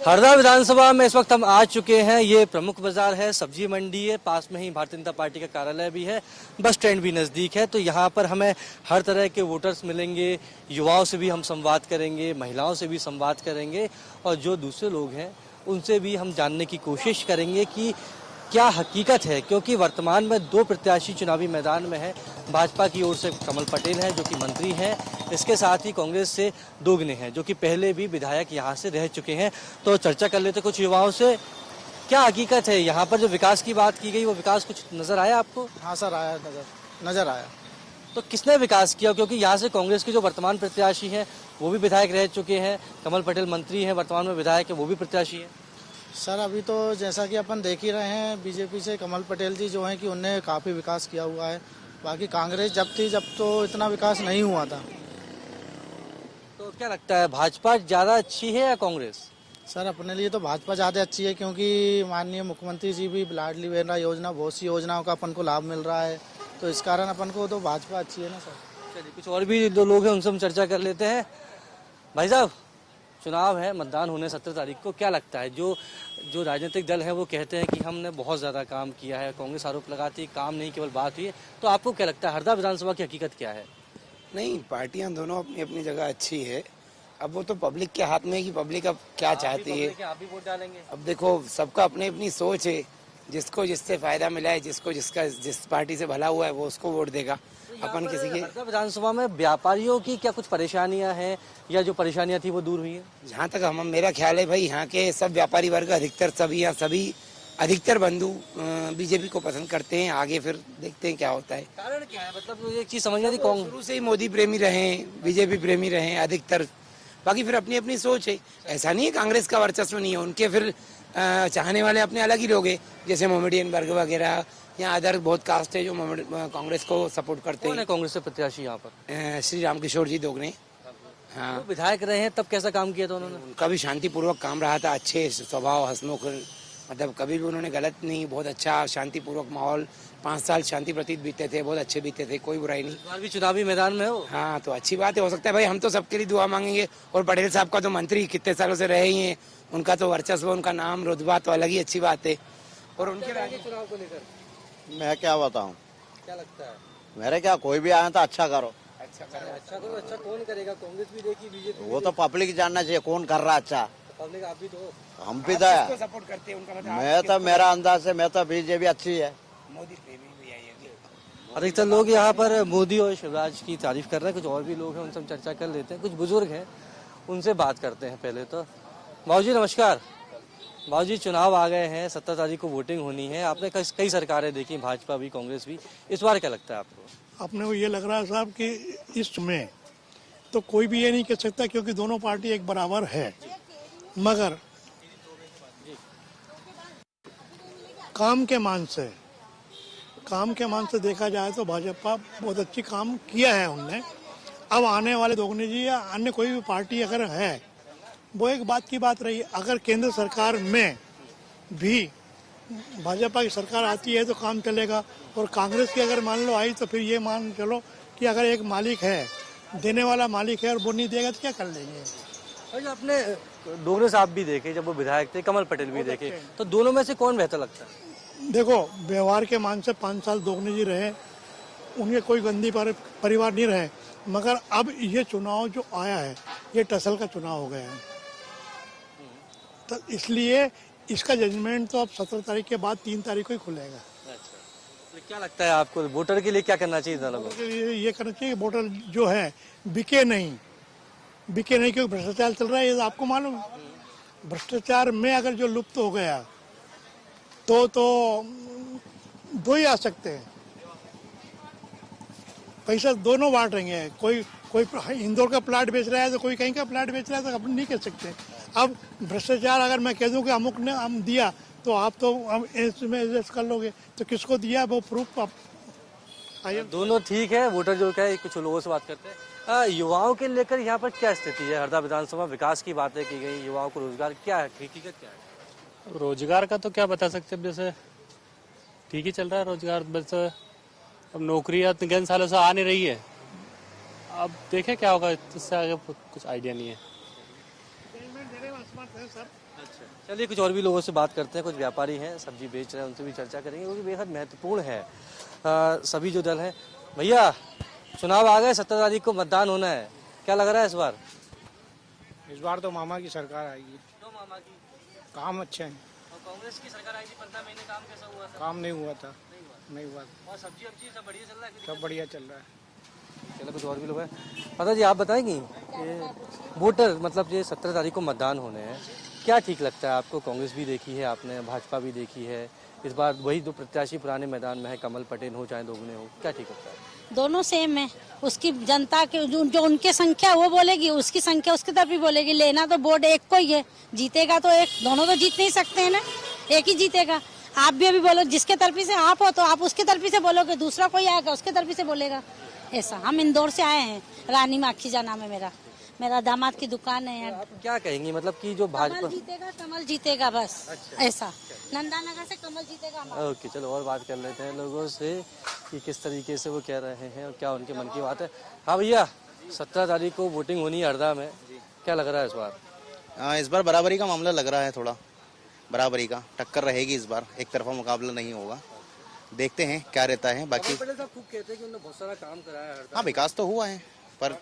हरदा विधानसभा में इस वक्त हम आ चुके हैं। ये प्रमुख बाजार है, सब्जी मंडी है, पास में ही भारतीय जनता पार्टी का कार्यालय भी है, बस स्टैंड भी नज़दीक है। तो यहाँ पर हमें हर तरह के वोटर्स मिलेंगे, युवाओं से भी हम संवाद करेंगे, महिलाओं से भी संवाद करेंगे और जो दूसरे लोग हैं उनसे भी हम जानने की कोशिश करेंगे कि क्या हकीकत है। क्योंकि वर्तमान में दो प्रत्याशी चुनावी मैदान में हैं। भाजपा की ओर से कमल पटेल हैं जो कि मंत्री हैं, इसके साथ ही कांग्रेस से दोगने हैं जो कि पहले भी विधायक यहाँ से रह चुके हैं। तो चर्चा कर लेते कुछ युवाओं से, क्या हकीकत है यहाँ पर जो विकास की बात की गई, वो विकास कुछ नजर आया आपको? हाँ सर, आया, नजर आया। तो किसने विकास किया? क्योंकि यहाँ से कांग्रेस के जो वर्तमान प्रत्याशी हैं वो भी विधायक रह चुके हैं, कमल पटेल मंत्री हैं, वर्तमान में विधायक है, वो भी प्रत्याशी हैं। सर अभी तो जैसा कि अपन देख ही रहे हैं, बीजेपी से कमल पटेल जी जो हैं कि उनने काफ़ी विकास किया हुआ है। बाकी कांग्रेस जब थी जब तो इतना विकास नहीं हुआ था। तो क्या लगता है, भाजपा ज़्यादा अच्छी है या कांग्रेस? सर अपने लिए तो भाजपा ज़्यादा अच्छी है, क्योंकि माननीय मुख्यमंत्री जी भी लाडली बहना योजना, बहुत सी योजनाओं का अपन को लाभ मिल रहा है, तो इस कारण अपन को तो भाजपा अच्छी है ना सर। चलिए, कुछ और भी दो लोग हैं उनसे हम चर्चा कर लेते हैं। भाई साहब, चुनाव है, मतदान होने 17 तारीख को, क्या लगता है जो राजनीतिक दल है वो कहते हैं कि हमने बहुत ज़्यादा काम किया है, कांग्रेस आरोप लगाती है काम नहीं केवल बात हुई है, तो आपको क्या लगता है हरदा विधानसभा की हकीकत क्या है? नहीं, पार्टियां दोनों अपनी अपनी जगह अच्छी है। अब वो तो पब्लिक के हाथ में है कि पब्लिक अब क्या चाहती है। आप भी वोट डालेंगे? अब देखो, सबका अपनी अपनी सोच है, जिसको जिससे फायदा मिला है, जिसको जिस पार्टी से भला हुआ है वो उसको वोट देगा। अपन किसी के हरदा विधानसभा में व्यापारियों की क्या कुछ परेशानियां हैं या जो परेशानियां थी वो दूर हुई है? जहाँ तक मेरा ख्याल है भाई, यहाँ के सब व्यापारी वर्ग सभी अधिकतर बंधु बीजेपी को पसंद करते हैं। आगे फिर देखते हैं क्या होता है। कारण क्या है? मतलब एक चीज समझ नहीं आती, शुरू से ही मोदी प्रेमी रहे, बीजेपी प्रेमी रहे अधिकतर। बाकी फिर अपनी अपनी सोच है। ऐसा नहीं है कांग्रेस का वर्चस्व नहीं है, उनके फिर चाहने वाले अपने अलग ही लोग हैं, जैसे मोमेडियन वर्ग वगैरह या अदर बहुत कास्ट है जो कांग्रेस को सपोर्ट करते हैं। कांग्रेस से प्रत्याशी यहाँ पर श्री रामकिशोर जी दोगने। हाँ, तो विधायक रहे हैं, तब कैसा काम किया था उन्होंने? उनका भी शांतिपूर्वक काम रहा था, अच्छे स्वभाव, हंसमुख, मतलब कभी भी उन्होंने गलत नहीं, बहुत अच्छा शांतिपूर्वक माहौल, 5 साल शांति प्रतीत बीते थे, बहुत अच्छे बीते थे, कोई बुराई नहीं। इस बार भी चुनावी मैदान में हो? हाँ, तो अच्छी बात है, हो सकता है भाई, हम तो सबके लिए दुआ मांगेंगे। और पटेल साहब का तो मंत्री कितने सालों से रहे ही हैं, उनका तो वर्चस्व, उनका नाम रुतबा तो अलग ही अच्छी बात है। और उनके चुनाव को लेकर मैं क्या बताऊं, क्या लगता है? मेरे क्या, कोई भी आया तो अच्छा करो। अच्छा करो। अच्छा कौन करेगा? कांग्रेस भी देखी, बीजेपी वो तो पब्लिक जानना चाहिए कौन कर रहा अच्छा। पब्लिक आप भी तो, हम भी तो सपोर्ट करते हैं उनका, मतलब मैं तो, मेरा अंदाज से मैं तो बीजेपी अच्छी है। मोदी प्रेमी भी है। अधिकतर लोग यहाँ पर मोदी और शिवराज की तारीफ कर रहे हैं। कुछ और भी लोग हैं, उनसे हम चर्चा कर लेते हैं। कुछ बुजुर्ग हैं, उनसे बात करते हैं। पहले तो बाबूजी नमस्कार। बाबूजी, चुनाव आ गए हैं, 17 तारीख को वोटिंग होनी है। आपने कई सरकारें देखी, भाजपा भी, कांग्रेस भी, इस बार क्या लगता है आपको? अपने को ये लग रहा है साहब कि इसमें तो कोई भी ये नहीं कह सकता, क्योंकि दोनों पार्टी एक बराबर है, मगर काम के मान से देखा जाए तो भाजपा बहुत अच्छी काम किया है उनने। अब आने वाले दोगने जी या अन्य कोई भी पार्टी अगर है, वो एक बात की बात रही, अगर केंद्र सरकार में भी भाजपा की सरकार आती है तो काम चलेगा, और कांग्रेस की अगर मान लो आई तो फिर ये मान चलो कि अगर एक मालिक है, देने वाला मालिक है, और वो नहीं देगा तो क्या कर लेंगे। भाई, आपने डोगरे साहब भी देखे जब वो विधायक थे, कमल पटेल भी देखे, तो दोनों में से कौन बेहतर लगता है? देखो, व्यवहार के मान से 5 साल दोगने जी रहे, उनके कोई गंदी परिवार नहीं रहे, मगर अब ये चुनाव जो आया है ये टसल का चुनाव हो गया है, तो इसलिए इसका जजमेंट तो अब 17 तारीख के बाद 3 तारीख को ही खुलेगा। अच्छा, तो क्या लगता है आपको, वोटर के लिए क्या करना चाहिए? लोगों को ये करना चाहिए, वोटर जो है बिके नहीं, क्योंकि भ्रष्टाचार चल रहा है, ये तो आपको मालूम। भ्रष्टाचार में अगर जो लुप्त हो गया तो दो ही आ सकते हैं, पैसा दोनों बांट रहे हैं। कोई इंदौर का प्लाट बेच रहा है तो कोई कहीं का प्लाट बेच रहा है, तो अपन नहीं कह सकते। अब भ्रष्टाचार अगर मैं कह दूं कि अमुक ने हम दिया, तो आप तो इसमें एडजस्ट कर लोगे, तो किसको दिया वो प्रूफ आप दोनों ठीक है। वोटर जो क्या है, कुछ लोगों से बात करते हैं। युवाओं के लेकर यहाँ पर क्या स्थिति है? हरदा विधानसभा विकास की बातें की गई, युवाओं को रोजगार क्या है, हकीकत क्या है? रोजगार का तो क्या बता सकते हैं, जैसे ठीक ही चल रहा है रोजगार, बस अब नौकरियां गन सालों से आ नहीं रही है, अब देखें क्या होगा, इससे आगे कुछ आइडिया नहीं है। चलिए कुछ और भी लोगों से बात करते हैं। कुछ व्यापारी हैं, सब्जी बेच रहे हैं, उनसे भी चर्चा करेंगे क्योंकि बेहद महत्वपूर्ण है सभी जो दल हैं। भैया चुनाव आ गए, 17 तारीख को मतदान होना है, क्या लग रहा है इस बार तो मामा की सरकार आएगी। क्यों मामा की? काम अच्छे हैं। और कांग्रेस की सरकार आई थी 15 महीने, काम कैसा हुआ था? काम नहीं हुआ था। नहीं हुआ। और सब्जी वब्जी सब बढ़िया चल रहा है? सब बढ़िया चल रहा है। चलो कुछ और भी लोग हैं। पता जी आप बताएंगी ये वोटर मतलब ये 17 तारीख को मतदान होने हैं, क्या ठीक लगता है आपको? कांग्रेस भी देखी है आपने, भाजपा भी देखी है, इस बार वही दो प्रत्याशी पुराने मैदान में है, कमल पटेल हो चाहे दोगुने हो, क्या ठीक लगता है? दोनों सेम है। उसकी जनता के जो उनकी संख्या वो बोलेगी, उसकी संख्या उसकी तरफ ही बोलेगी। लेना तो वोट एक को ही है, जीतेगा तो एक, दोनों तो जीत नहीं सकते हैं ना, एक ही जीतेगा। आप भी अभी बोलो जिसके तरफी से आप हो तो आप उसके तरफी से बोलोगे, दूसरा कोई आएगा उसके तरफी से बोलेगा। ऐसा हम इंदौर से आए हैं, रानी माखीजा नाम है मेरा दामाद की दुकान है यहाँ। आप क्या कहेंगी मतलब कि जो भाजपा कमल जीतेगा बस। ऐसा नंदानगर से कमल जीतेगा हमारा। ओके चलो और बात कर लेते हैं लोगों से कि किस तरीके से वो कह रहे हैं और क्या उनके मन की बात है। हाँ भैया 17 तारीख को वोटिंग होनी है हरदा में, क्या लग रहा है इस बार? इस बार बराबरी का मामला लग रहा है, थोड़ा बराबरी का टक्कर रहेगी इस बार, एक तरफा मुकाबला नहीं होगा। देखते हैं क्या रहता है। बाकी पटेल साहब खूब कहते हैं कि उन्होंने बहुत सारा काम कराया है हरदा। हाँ विकास तो हुआ है पर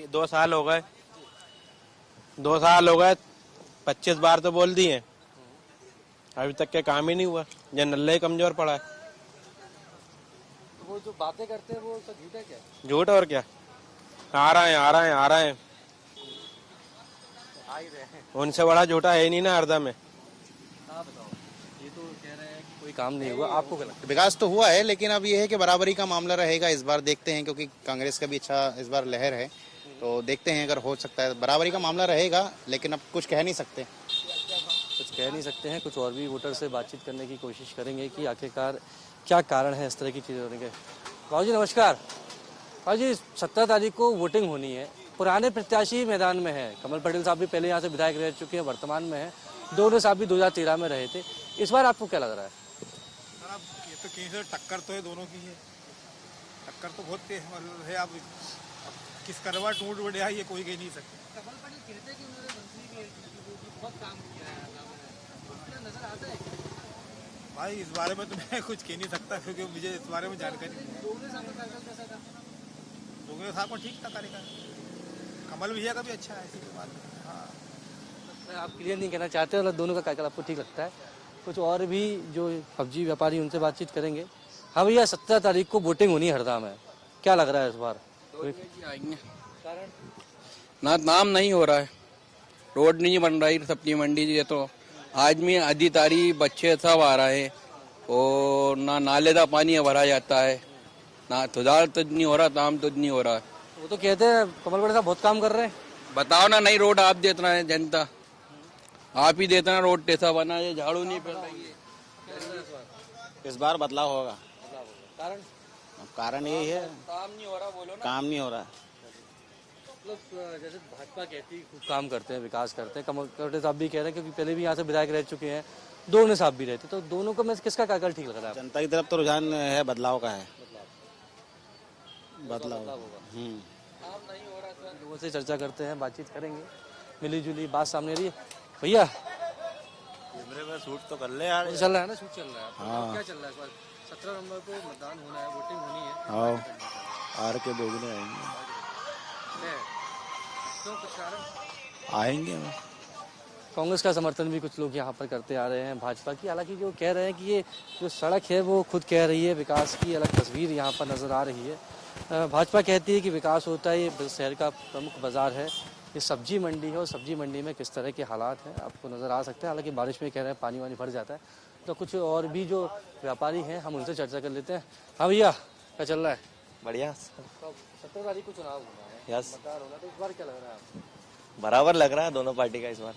2 साल हो गए, 2 साल हो गए, 25 बार तो बोल दिए, अभी तक के काम ही नहीं हुआ। ये नल्ले ही कमजोर पड़ा है। तो वो जो बातें करते हैं वो सब झूठ है क्या? झूठ और क्या, आ रहे हैं आ रहे हैं आ रहे हैं, आ ही रहे हैं। उनसे बड़ा झूठा है ही नहीं ना हरदा में। हाँ बताओ, ये तो कह रहे हैं कि कोई काम नहीं हुआ, आपको क्या लगता है? विकास तो हुआ है लेकिन अब ये है कि बराबरी का मामला रहेगा इस बार। देखते हैं क्योंकि कांग्रेस का भी अच्छा इस बार लहर है, तो देखते हैं अगर हो सकता है बराबरी का मामला रहेगा, लेकिन अब कुछ कह नहीं सकते। कुछ कह नहीं सकते हैं। कुछ और भी वोटर से बातचीत करने की कोशिश करेंगे कि आखिरकार क्या कारण है इस तरह की चीज़ें होने के। भाव जी नमस्कार। भाव जी 17 तारीख को वोटिंग होनी है, पुराने प्रत्याशी मैदान में है, कमल पटेल साहब भी पहले यहाँ से विधायक रह चुके हैं, वर्तमान में है, दोनों साहब भी 2013 में रहे थे। इस बार आपको क्या लग रहा है? सर अब ये तो कहीं से टक्कर तो है, दोनों की है टक्कर तो बहुत तेज है। अब किस करवा टूट बढ़िया ये कोई कह नहीं सकता। कमल पटेल कहते हैं कि उन्होंने मंत्री भी बहुत काम किया है, नजर आता है भाई इस बारे में तो मैं कुछ कह नहीं सकता क्योंकि मुझे इस बारे में जानकारी नहीं। दोगुने साहब का कार्यकाल कैसा था? दोगुने साहब को ठीक था कार्यकाल, कमल भैया का भी अच्छा है, ऐसी कोई बात नहीं। हाँ आप क्लियर नहीं कहना चाहते, मतलब दोनों का कार्यकाल आपको ठीक लगता है। कुछ और भी जो सब्जी व्यापारी उनसे बातचीत करेंगे। हाँ भैया 17 तारीख को वोटिंग होनी है हरदा में, क्या लग रहा है इस बार? कारण ना नाम नहीं हो रहा है, रोड नहीं बन रही सब्जी मंडी जी, तो आदमी अधिकारी बच्चे सब आ रहे हैं और ना नाले का पानी भरा जाता है, ना सुधार तो नहीं हो रहा, काम तो नहीं हो रहा है। वो तो कहते हैं कमल पटेल साहब बहुत काम कर रहे हैं। बताओ ना, नहीं रोड आप देता है जनता, आप ही देता ना रोड कैसा बना है, झाड़ू नहीं फैल रही है। इस बार बदलाव होगा। कारण कारण यही है, काम नहीं हो रहा, बोलो ना। काम नहीं हो रहा। मतलब जैसे भाजपा कहती है खूब काम करते हैं, विकास करते हैं, कमल पटेल साहब भी कह रहे हैं क्योंकि पहले भी यहाँ से विधायक रह चुके हैं, दोनों साहब भी रहते, तो दोनों को में से किसका कार्यकाल ठीक लग रहा है? जनता की तरफ तो रुझान है, बदलाव का है, बदलाव। लोगों से चर्चा करते हैं, बातचीत करेंगे, मिली जुली बात सामने रही है। भैया कैमरे में शूट तो कर ले यार। चल रहा है ना, शूट चल रहा है। हाँ। क्या चल रहा है इस बार? 17 नवंबर को मतदान होना है, वोटिंग होनी है। हाँ आर के दोगुने आएंगे, तो कुछ कारण आएंगे। कांग्रेस का समर्थन भी कुछ लोग यहाँ पर करते आ रहे हैं भाजपा की, हालांकि जो कह रहे हैं कि ये जो सड़क है वो खुद कह रही है विकास की अलग तस्वीर यहाँ पर नज़र आ रही है। भाजपा कहती है कि विकास होता है, ये शहर का प्रमुख बाजार है, ये सब्जी मंडी है और सब्जी मंडी में किस तरह के हालात हैं आपको नज़र आ सकते हैं। हालांकि बारिश में कह रहे हैं पानी वानी भर जाता है, तो कुछ और भी जो व्यापारी हैं हम उनसे चर्चा कर लेते हैं। हाँ भैया क्या चल रहा है? बढ़िया। 17 तारीख को चुनाव होना है, यस, मतदान होना है, तो इस बार क्या लग रहा है आपको? बराबर लग रहा है दोनों पार्टी का इस बार।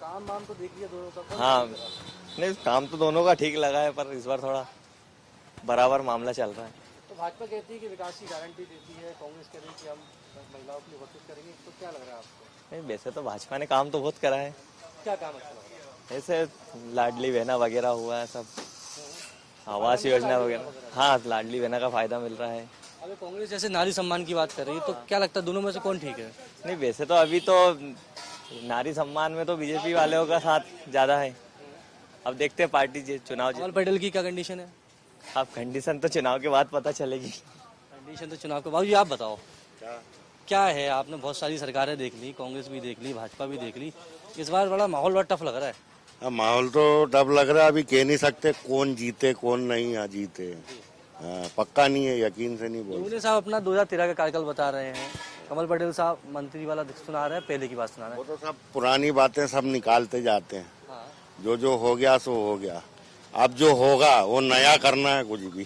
काम वाम तो देख लिया दोनों का? हाँ नहीं, काम तो दोनों का ठीक लगा है, पर इस बार थोड़ा बराबर मामला चल रहा है। तो भाजपा कहती है कि विकास की गारंटी देती है, कांग्रेस कह रही है कि हम महिलाओं के लिए बहुत कुछ करेंगे, तो क्या लग रहा है आपको? नहीं वैसे तो भाजपा ने काम तो बहुत करा है, क्या काम अच्छा लग रहा है? ऐसे लाडली बहना वगैरह हुआ है, सब आवास योजना वगैरह। हाँ लाडली बहना का फायदा मिल रहा है। अभी कांग्रेस जैसे नारी सम्मान की बात कर रही है, तो क्या लगता है दोनों में से कौन ठीक है? नहीं वैसे तो अभी तो नारी सम्मान में तो बीजेपी वालों का साथ ज्यादा है। अब देखते हैं पार्टी चुनाव कमल पटेल की क्या कंडीशन है? अब कंडीशन तो चुनाव के बाद पता चलेगी। कंडीशन तो चुनाव के बाद। जी आप बताओ क्या है? आपने बहुत सारी सरकारें देख ली, कांग्रेस भी देख ली, भाजपा भी देख ली, इस बार बड़ा माहौल बड़ा टफ लग रहा है। अब माहौल तो टफ लग रहा है, अभी कह नहीं सकते कौन जीते कौन नहीं जीते। पक्का नहीं है, यकीन से नहीं बोल। उन्होंने साहब अपना 2013 का कार्यकाल बता रहे हैं, कमल पटेल साहब मंत्री वाला सुना रहे हैं, पहले की बात सुना रहे हैं। वो तो सब पुरानी बातें सब निकालते जाते हैं। जो हो गया सो हो गया, अब जो होगा वो नया करना है कुछ भी।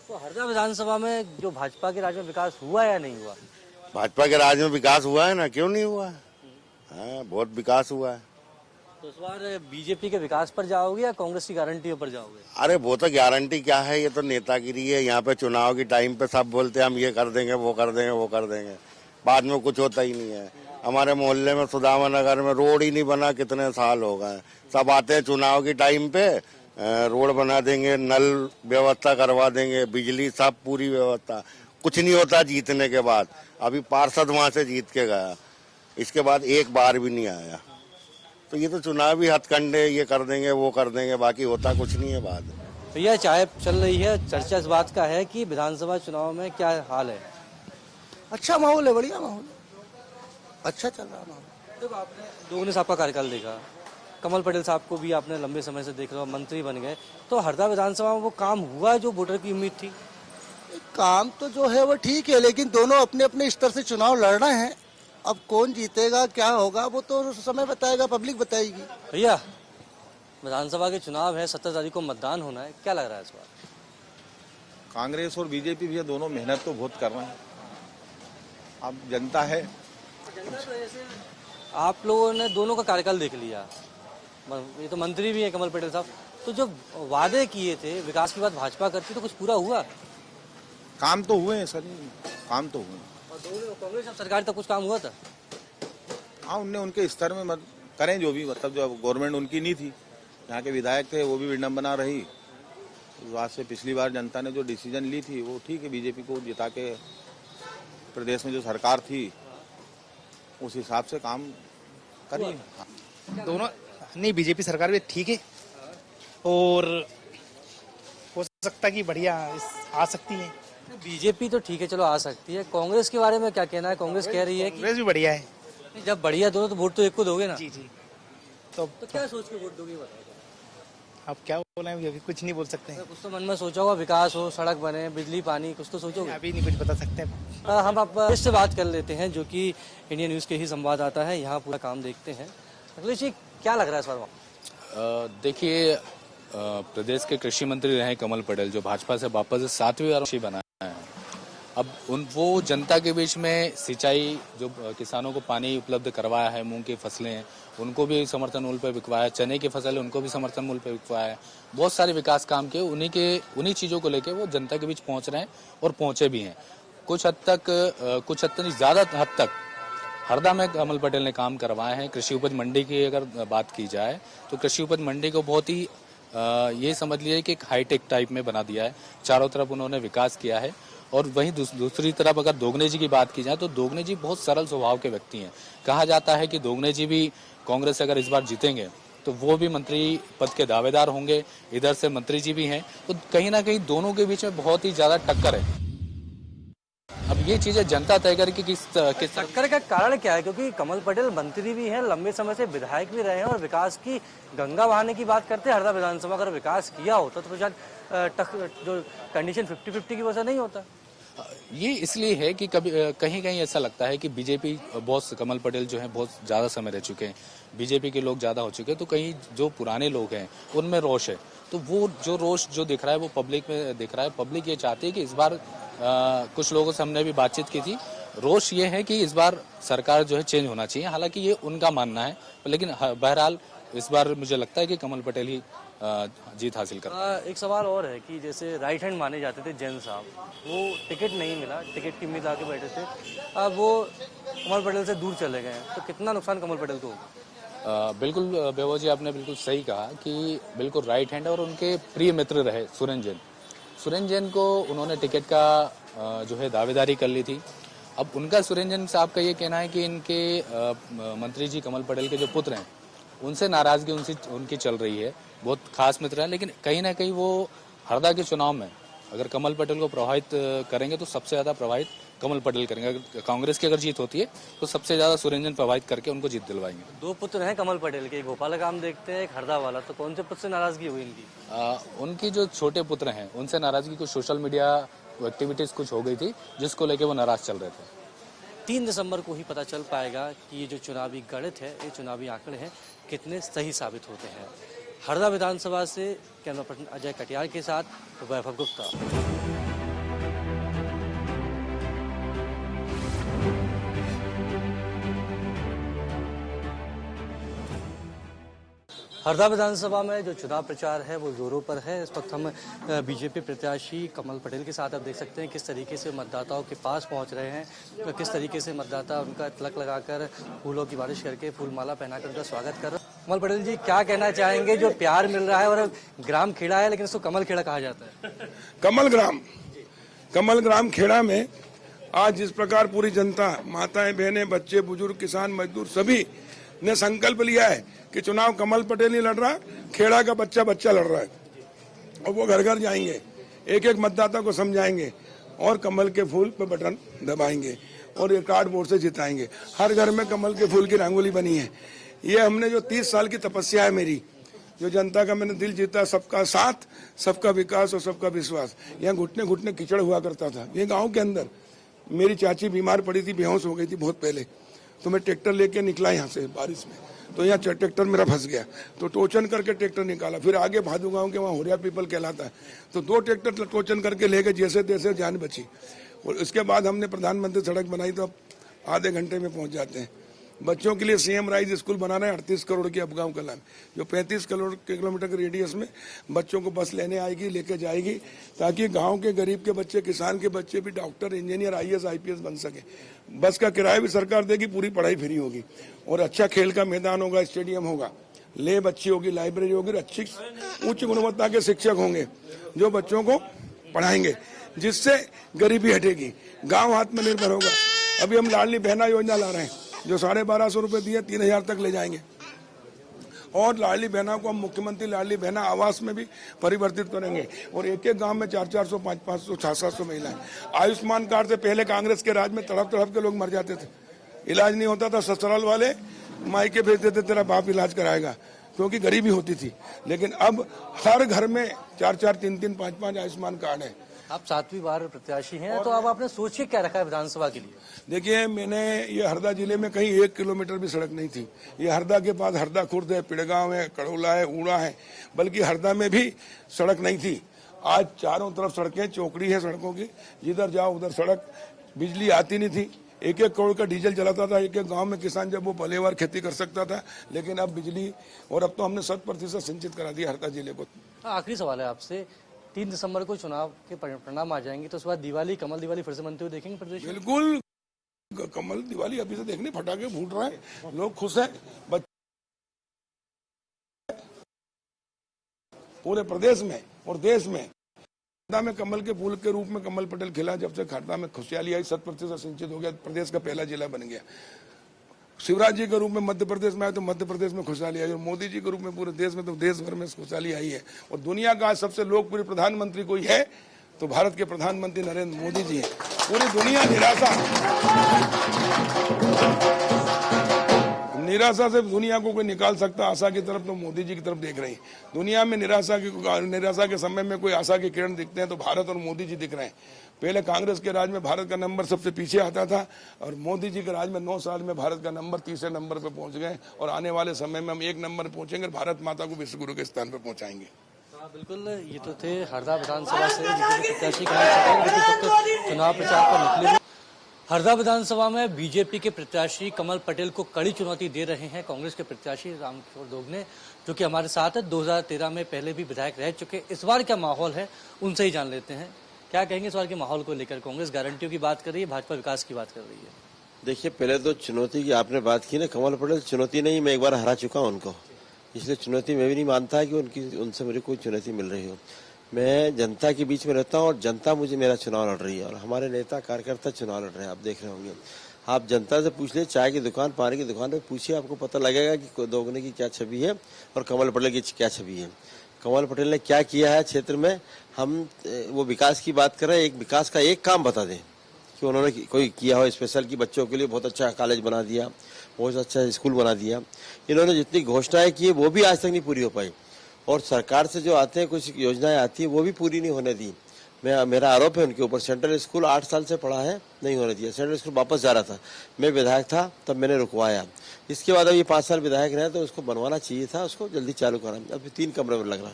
तो हरदा विधानसभा में जो भाजपा के राज में विकास हुआ या नहीं हुआ? भाजपा के राज में विकास हुआ है ना, क्यों नहीं हुआ है? बहुत विकास हुआ है। तो इस बार बीजेपी के विकास पर जाओगे या कांग्रेस की गारंटियों पर जाओगे? अरे वो तो गारंटी क्या है, ये तो नेतागिरी है। यहाँ पे चुनाव के टाइम पे सब बोलते हैं हम ये कर देंगे, वो कर देंगे, वो कर देंगे, बाद में कुछ होता ही नहीं है। हमारे मोहल्ले में सुदामा नगर में रोड ही नहीं बना, कितने साल हो गए। सब आते हैं चुनाव के टाइम पे, रोड बना देंगे, नल व्यवस्था करवा देंगे, बिजली, सब पूरी व्यवस्था। कुछ नहीं होता जीतने के बाद। अभी पार्षद वहां से जीत के गया, इसके बाद एक बार भी नहीं आया। तो ये तो चुनावी हथकंडे, ये कर देंगे वो कर देंगे, बाकी होता कुछ नहीं है बाद। तो यह चाय चल रही है, चर्चा इस बात का है कि विधानसभा चुनाव में क्या हाल है। अच्छा माहौल है, बढ़िया माहौल, अच्छा चल रहा माहौल। जब आपने दोगुने साहब का कार्यकाल देखा, कमल पटेल साहब को भी आपने लंबे समय से देख रहे हो, मंत्री बन गए, तो हरदा विधानसभा में वो काम हुआ जो वोटर की उम्मीद थी? काम तो जो है वो ठीक है, लेकिन दोनों अपने अपने स्तर से चुनाव लड़ना है। अब कौन जीतेगा क्या होगा वो तो समय बताएगा, पब्लिक बताएगी। भैया विधानसभा के चुनाव है, 17 तारीख को मतदान होना है, क्या लग रहा है इस बार? कांग्रेस और बीजेपी भी दोनों मेहनत तो बहुत कर रहे हैं। अब जनता है, आप लोगों ने दोनों का कार्यकाल देख लिया, ये तो मंत्री भी है कमल पटेल साहब, तो जो वादे किए थे विकास की बात भाजपा करती तो कुछ पूरा हुआ? काम तो हुए हैं सर, काम तो हुए। और कांग्रेस सरकार तक कुछ काम हुआ था? हाँ, उनने उनके स्तर में करें जो भी, मतलब जो गवर्नमेंट उनकी नहीं थी, यहाँ के विधायक थे वो भी विडम्बना रही। उस बात से पिछली बार जनता ने जो डिसीजन ली थी वो ठीक है, बीजेपी को जिता के प्रदेश में जो सरकार थी उस हिसाब से काम करिए। दोनों नहीं, बीजेपी सरकार भी ठीक है और हो सकता कि बढ़िया आ सकती है। बीजेपी तो ठीक है, चलो आ सकती है। कांग्रेस के बारे में क्या कहना है? कांग्रेस कह रही है कि कांग्रेस भी बढ़िया है। जब बढ़िया दोनों तो वोट तो एक को दोगे ना? जी जी। तो क्या सोच के वोट दोगे बताओ? अब क्या बोले, अभी कुछ नहीं बोल सकते हैं। कुछ तो मन में सोचा होगा, विकास हो, सड़क बने, बिजली पानी, कुछ तो सोचोगे? अभी नहीं कुछ बता सकते। हम आप इससे बात कर लेते हैं जो कि इंडिया न्यूज़ के ही संवाददाता है, यहाँ पूरा काम देखते हैं। अखिलेश जी क्या लग रहा है इस बार? देखिए, प्रदेश के कृषि मंत्री रहे कमल पटेल, जो भाजपा से वापस 7वीं बार बना है। अब वो जनता के बीच में सिंचाई, जो किसानों को पानी उपलब्ध करवाया है, मूंग की फसलें हैं उनको भी समर्थन मूल्य पर बिकवाया है, चने की फसल है उनको भी समर्थन मूल्य पर बिकवाया है। बहुत सारे विकास काम के उन्हीं चीज़ों को लेके वो जनता के बीच पहुंच रहे हैं और पहुंचे भी हैं। कुछ हद तक ज़्यादा हद तक हरदा में कमल पटेल ने काम करवाए हैं। कृषि उपज मंडी की अगर बात की जाए तो कृषि उपज मंडी को बहुत ही ये समझ लिया कि एक हाईटेक टाइप में बना दिया है। चारों तरफ उन्होंने विकास किया है। और वहीं दूसरी तरफ अगर दोगने जी की बात की जाए तो दोगने जी बहुत सरल स्वभाव के व्यक्ति हैं। कहा जाता है कि दोगने जी भी कांग्रेस अगर इस बार जीतेंगे तो वो भी मंत्री पद के दावेदार होंगे, इधर से मंत्री जी भी हैं, तो कहीं ना कहीं दोनों के बीच में बहुत ही ज्यादा टक्कर है। अब ये चीजें जनता तय करेगी किस टक्कर का कारण क्या है, क्योंकि कमल पटेल मंत्री भी हैं, लंबे समय से विधायक भी रहे हैं और विकास की गंगा बहाने की बात करते हैं। हरदा विधानसभा अगर विकास किया होता तो शायद जो कंडीशन 50-50 की वजह नहीं होता। ये इसलिए है कि कभी कहीं कहीं ऐसा लगता है कि बीजेपी बॉस कमल पटेल जो है बहुत ज़्यादा समय रह चुके हैं, बीजेपी के लोग ज़्यादा हो चुके हैं, तो कहीं जो पुराने लोग हैं उनमें रोष है। तो वो जो रोष जो दिख रहा है वो पब्लिक में दिख रहा है। पब्लिक ये चाहती है कि इस बार कुछ लोगों से हमने भी बातचीत की थी, रोष ये है कि इस बार सरकार जो है चेंज होना चाहिए। हालांकि ये उनका मानना है, लेकिन बहरहाल इस बार मुझे लगता है कि कमल पटेल ही जीत हासिल कर। एक सवाल और है कि जैसे राइट हैंड माने जाते थे जैन साहब, वो टिकट नहीं मिला, टिकट की उम्मीद आके बैठे थे, अब वो कमल पटेल से दूर चले गए, तो कितना नुकसान कमल पटेल को होगा? बिल्कुल बेबो जी, आपने बिल्कुल सही कहा कि बिल्कुल राइट हैंड और उनके प्रिय मित्र रहे सुरेंद्र जैन को उन्होंने टिकट का जो है दावेदारी कर ली थी। अब उनका सुरेंद्र साहब का ये कहना है कि इनके मंत्री जी कमल पटेल के जो पुत्र हैं उनसे नाराजगी उनकी चल रही है, बहुत खास मित्र है, लेकिन कहीं ना कहीं वो हरदा के चुनाव में अगर कमल पटेल को प्रभावित करेंगे तो सबसे ज्यादा प्रभावित कमल पटेल करेंगे। अगर कांग्रेस की अगर जीत होती है तो सबसे ज्यादा सुरेंद्र प्रभावित करके उनको जीत दिलवाएंगे। दो पुत्र हैं कमल पटेल के, एक भोपाल का हम देखते हैं, एक हरदा वाला, तो कौन से पुत्र से नाराजगी हुई इनकी? उनकी जो छोटे पुत्र हैं उनसे नाराजगी, कुछ सोशल मीडिया एक्टिविटीज कुछ हो गई थी जिसको लेके वो नाराज चल रहे थे। 3 दिसंबर को ही पता चल पाएगा कि ये जो चुनावी गणित है, ये चुनावी आंकड़े हैं, कितने सही साबित होते हैं। हरदा विधानसभा से कैमरा पर्सन अजय कटियार के साथ वैभव गुप्ता। हरदा विधानसभा में जो चुनाव प्रचार है वो जोरों पर है। इस वक्त हम बीजेपी प्रत्याशी कमल पटेल के साथ आप देख सकते हैं किस तरीके से मतदाताओं के पास पहुंच रहे हैं, किस तरीके से मतदाता उनका तिलक लगाकर फूलों की बारिश करके फूलमाला पहनाकर उनका स्वागत कर रहे हैं। कमल पटेल जी, क्या कहना चाहेंगे? जो प्यार मिल रहा है, और ग्राम खेड़ा है लेकिन इसको कमल खेड़ा कहा जाता है। कमल ग्राम खेड़ा में आज जिस प्रकार पूरी जनता, माताएं, बहनें, बच्चे, बुजुर्ग, किसान, मजदूर सभी ने संकल्प लिया है कि चुनाव कमल पटेल नहीं लड़ रहा, खेड़ा का बच्चा लड़ रहा है, और वो घर घर जाएंगे, एक एक मतदाता को समझाएंगे और कमल के फूल पे बटन दबाएंगे और ये कार्डबोर्ड से जिताएंगे। हर घर में कमल के फूल की रंगोली बनी है। ये हमने जो 30 साल की तपस्या है मेरी, जो जनता का मैंने दिल जीता, सबका साथ, सबका विकास और सबका विश्वास। यहाँ घुटने घुटने कीचड़ हुआ करता था। ये गाँव के अंदर मेरी चाची बीमार पड़ी थी, बेहोश हो गई थी बहुत पहले, तो मैं ट्रैक्टर लेके निकला यहाँ से बारिश में, तो यहाँ ट्रैक्टर मेरा फंस गया, तो टोचन करके ट्रैक्टर निकाला। फिर आगे भादू गांव के वहाँ होरिया पीपल कहलाता है, तो 2 ट्रैक्टर टोचन करके लेके जैसे तैसे जान बची। और उसके बाद हमने प्रधानमंत्री सड़क बनाई, तो अब आधे घंटे में पहुंच जाते हैं। बच्चों के लिए सीएम राइज स्कूल बनाना है 38 करोड़ की अबगांव कला में, जो 35 किलोमीटर के रेडियस में बच्चों को बस लेने आएगी, लेके जाएगी, ताकि गांव के गरीब के बच्चे, किसान के बच्चे भी डॉक्टर, इंजीनियर, IAS IPS बन सके। बस का किराया भी सरकार देगी, पूरी पढ़ाई फ्री होगी, और अच्छा खेल का मैदान होगा, स्टेडियम होगा, लैब अच्छी होगी, लाइब्रेरी होगी, अच्छी उच्च गुणवत्ता के शिक्षक होंगे जो बच्चों को पढ़ाएंगे, जिससे गरीबी हटेगी, गाँव आत्मनिर्भर होगा। अभी हम लाडली बहना योजना ला रहे हैं, जो 1250 रुपए दिए 3000 तक ले जाएंगे, और लाडली बहना को हम मुख्यमंत्री लाडली बहना आवास में भी परिवर्तित करेंगे, और एक एक गांव में 400, 500, 700 महिलाएं। आयुष्मान कार्ड से पहले कांग्रेस के राज में तड़प तड़प के लोग मर जाते थे, इलाज नहीं होता था, ससुराल वाले मायके भेज देते, तेरा बाप इलाज कराएगा, क्योंकि गरीबी होती थी। लेकिन अब हर घर में 4-4, 3-3, 5-5 आयुष्मान कार्ड है। आप 7वीं बार प्रत्याशी हैं, तो अब आपने सोचिए क्या रखा है विधानसभा के लिए? देखिए, मैंने ये हरदा जिले में कहीं 1 किलोमीटर भी सड़क नहीं थी। ये हरदा के पास हरदा खुर्द है, पिड़गांव है, कड़ोला है, ऊड़ा है, बल्कि हरदा में भी सड़क नहीं थी। आज चारों तरफ सड़कें, चौकड़ी है सड़कों की, जिधर जाओ उधर सड़क। बिजली आती नहीं थी, 1-1 करोड़ का डीजल जलाता था एक एक गांव में किसान, जब वो पहलेवार खेती कर सकता था। लेकिन अब बिजली, और अब तो हमने 100% सिंचित करा दिया हरदा जिले को। आखिरी सवाल है आपसे, 3 दिसंबर को चुनाव के परिणाम आ जाएंगे, तो उसके बाद दिवाली, कमल दिवाली फिर से मनते हुए देखेंगे प्रदेश में? बिल्कुल, कमल दिवाली अभी से देखने, पटाखे फूट रहे हैं, लोग खुश हैं, पूरे प्रदेश में और देश में। हरदा में कमल के फूल के रूप में कमल पटेल खिला, जब से हरदा में खुशहाली आई, 100% सिंचित हो गया, प्रदेश का पहला जिला बन गया। शिवराज जी के रूप में मध्य प्रदेश में आए तो मध्य प्रदेश में खुशहाली आई, और मोदी जी के रूप में पूरे देश में, तो देश भर में खुशहाली आई है। और दुनिया का सबसे लोकप्रिय प्रधानमंत्री कोई है तो भारत के प्रधानमंत्री नरेंद्र मोदी जी हैं। पूरी दुनिया निराशा से दुनिया को कोई निकाल सकता, आशा की तरफ, तो मोदी जी की तरफ देख रही है। दुनिया में निराशा के समय में कोई आशा के किरण दिखते हैं तो भारत और मोदी जी दिख रहे हैं। पहले कांग्रेस के राज में भारत का नंबर सबसे पीछे आता था, और मोदी जी के राज में 9 साल में भारत का नंबर 3रे नंबर पर पहुंच गए, और आने वाले समय में हम 1 नंबर पहुंचेंगे, भारत माता को विश्व गुरु के स्थान पर पहुंचाएंगे। बिल्कुल, ये तो थे हरदा विधानसभा से प्रत्याशी चुनाव प्रचार पर निकले। हरदा विधानसभा में बीजेपी के प्रत्याशी कमल पटेल को कड़ी चुनौती दे रहे हैं कांग्रेस के प्रत्याशी रामकिशोर दोगने, जो कि हमारे साथ है, 2013 में पहले भी विधायक रह चुके। इस बार क्या माहौल है, उनसे ही जान लेते हैं। क्या कहेंगे इस बार के माहौल को लेकर? कांग्रेस गारंटियों की बात कर रही है, भाजपा विकास की बात कर रही है। देखिए, पहले तो चुनौती की आपने बात की ना, कमल पटेल चुनौती नहीं, मैं एक बार हरा चुका हूं उनको, इसलिए चुनौती मैं भी नहीं मानता है कि उनसे मुझे कोई चुनौती मिल रही हो। मैं जनता के बीच में रहता हूँ और जनता मुझे मेरा चुनाव लड़ रही है और हमारे नेता कार्यकर्ता चुनाव लड़ रहे हैं। आप देख रहे होंगे, आप जनता से पूछ ले, चाय की दुकान, पानी की दुकान पे पूछिए, आपको पता लगेगा कि दोगुने की क्या छवि है और कमल पटेल की क्या छवि है। कमल पटेल ने क्या किया है क्षेत्र में, हम वो विकास की बात कर रहे हैं। एक विकास का एक काम बता दें कि उन्होंने कोई किया हो स्पेशल कि बच्चों के लिए बहुत अच्छा कॉलेज बना दिया, बहुत अच्छा स्कूल बना दिया। इन्होंने जितनी घोषणाएं की वो भी आज तक नहीं पूरी हो पाई और सरकार से जो आते हैं कुछ योजनाएं आती है वो भी पूरी नहीं होने दी। मेरा आरोप है उनके ऊपर। सेंट्रल स्कूल 8 साल से पढ़ा है, नहीं होने दिया। सेंट्रल स्कूल वापस जा रहा था, मैं विधायक था तब मैंने रुकवाया। इसके बाद अब ये 5 साल विधायक रहे तो उसको बनवाना चाहिए था, उसको जल्दी चालू करा। अभी 3 कमरे में लग रहा।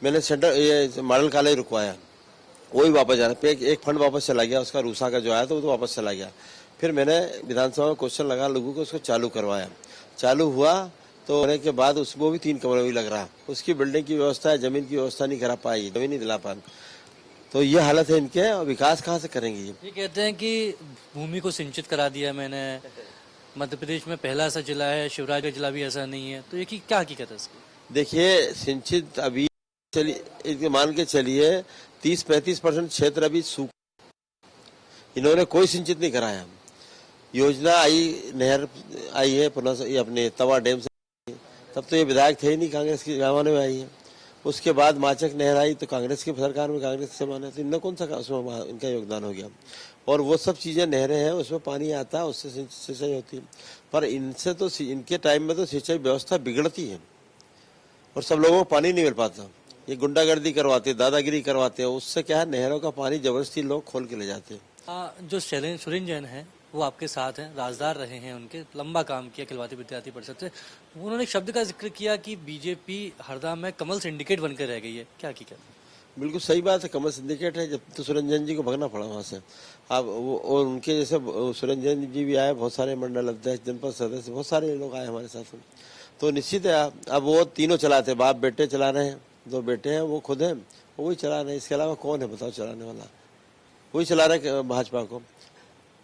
मैंने ये मॉडल कॉलेज रुकवाया, वो भी वापस जा रहा। एक फंड वापस चला गया उसका, रूसा का जो आया था वो तो वापस चला गया। फिर मैंने विधानसभा में क्वेश्चन लगा लोगों को, उसको चालू करवाया। चालू हुआ तो होने के बाद उसको भी 3 कमरे भी लग रहा। उसकी बिल्डिंग की व्यवस्था है, जमीन की व्यवस्था नहीं करा पाई, जमीन नहीं दिला पाए। तो ये हालत है इनके, और विकास कहाँ से करेंगे ये कहते हैं कि भूमि को सिंचित करा दिया मैंने, मध्य प्रदेश में पहला ऐसा जिला है, शिवराज का जिला भी ऐसा नहीं है। तो ये की क्या हकीकत है इसकी? देखिए सिंचित अभी चलिए मान के चलिए 30-35% क्षेत्र अभी सूख, इन्होंने कोई सिंचित नहीं कराया। योजना आई, नहर आई है पुनः ये अपने तवा डैम से, तब तो ये विधायक थे ही नहीं, कांग्रेस के जमाने में आई है। उसके बाद माचक नहर आई तो कांग्रेस की सरकार में, कांग्रेस के जमाने तो इनका कौन सा उसमें इनका योगदान हो गया। और वो सब चीजें नहरें हैं, उसमें पानी आता है, उससे सिंचाई होती है। पर इनसे तो इनके टाइम में तो सिंचाई व्यवस्था बिगड़ती है और सब लोगों को पानी नहीं मिल पाता। ये गुंडागर्दी करवाते, दादागिरी करवाते हैं, उससे क्या है नहरों का पानी जबरदस्ती लोग खोल के ले जाते हैं। जो सुरेंद्र जैन है वो आपके साथ हैं, राजदार रहे हैं, उनके लंबा काम किया खिलवाड़ी विद्यार्थी परिषद से। उन्होंने एक शब्द का जिक्र किया कि बीजेपी हरदा में कमल सिंडिकेट बनकर रह गई है, क्या हकीकत? बिल्कुल सही बात है, कमल सिंडिकेट है। जब तो सुरेंद्र जैन जी को भगना पड़ा वहाँ से। अब वो और उनके जैसे सुरेंद्र जैन जी भी आए, बहुत सारे मंडल अध्यक्ष, जनपद सदस्य, बहुत सारे लोग आए हमारे साथ में। तो निश्चित है अब वो तीनों चलाते, बाप बेटे चला रहे हैं, 2 बेटे हैं, वो खुद हैं, वही चला रहे हैं। इसके अलावा कौन है बताओ चलाने वाला? वही चला रहे भाजपा को।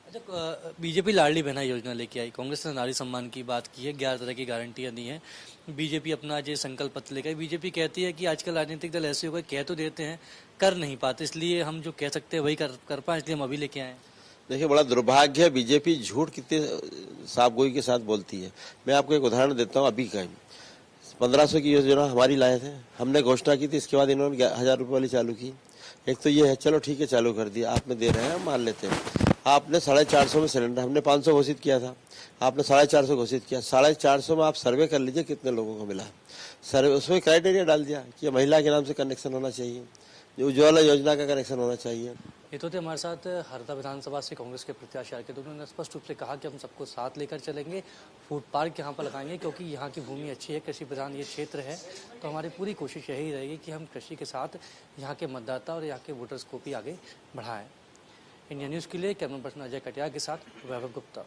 अच्छा, बीजेपी लाडली बहना योजना लेके आई, कांग्रेस ने नारी सम्मान की बात की है, 11 तरह की गारंटियां दी हैं। बीजेपी अपना जो संकल्प पत्र लेकर, बीजेपी कहती है कि आजकल राजनीतिक दल ऐसे हो गए, कह तो देते हैं कर नहीं पाते, इसलिए हम जो कह सकते हैं वही कर पाए, इसलिए हम अभी लेके आए। देखिए बड़ा दुर्भाग्य है, बीजेपी झूठ कितने साफ गोई के साथ बोलती है। मैं आपको एक उदाहरण देता हूँ। अभी का 1500 की योजना हमारी लाए थे, हमने घोषणा की थी, इसके बाद इन्होंने 1000 रुपये वाली चालू की। एक तो ये है, चलो ठीक है चालू कर दिया, आपने दे रहे हैं हम मान लेते हैं। आपने 450 में सिलेंडर, हमने 500 घोषित किया था, आपने 450 घोषित किया। 450 में आप सर्वे कर लीजिए कितने लोगों को मिला। सर्वे उसमें क्राइटेरिया डाल दिया कि महिला के नाम से कनेक्शन होना चाहिए, उज्ज्वला योजना का कनेक्शन होना चाहिए। ये तो थे हमारे साथ हरदा विधानसभा से कांग्रेस के प्रत्याशी आर के, तो उन्होंने स्पष्ट रूप से कहा कि हम सबको साथ लेकर चलेंगे, फूड पार्क यहाँ पर लगाएंगे क्योंकि यहाँ की भूमि अच्छी है, कृषि प्रधान ये क्षेत्र है। तो हमारी पूरी कोशिश यही रहेगी कि हम कृषि के साथ यहाँ के मतदाता और यहाँ के वोटर्स को भी आगे बढ़ाएं। इंडिया न्यूज़ के लिए कैमरा पर्सन अजय कटिया के साथ वैभव गुप्ता।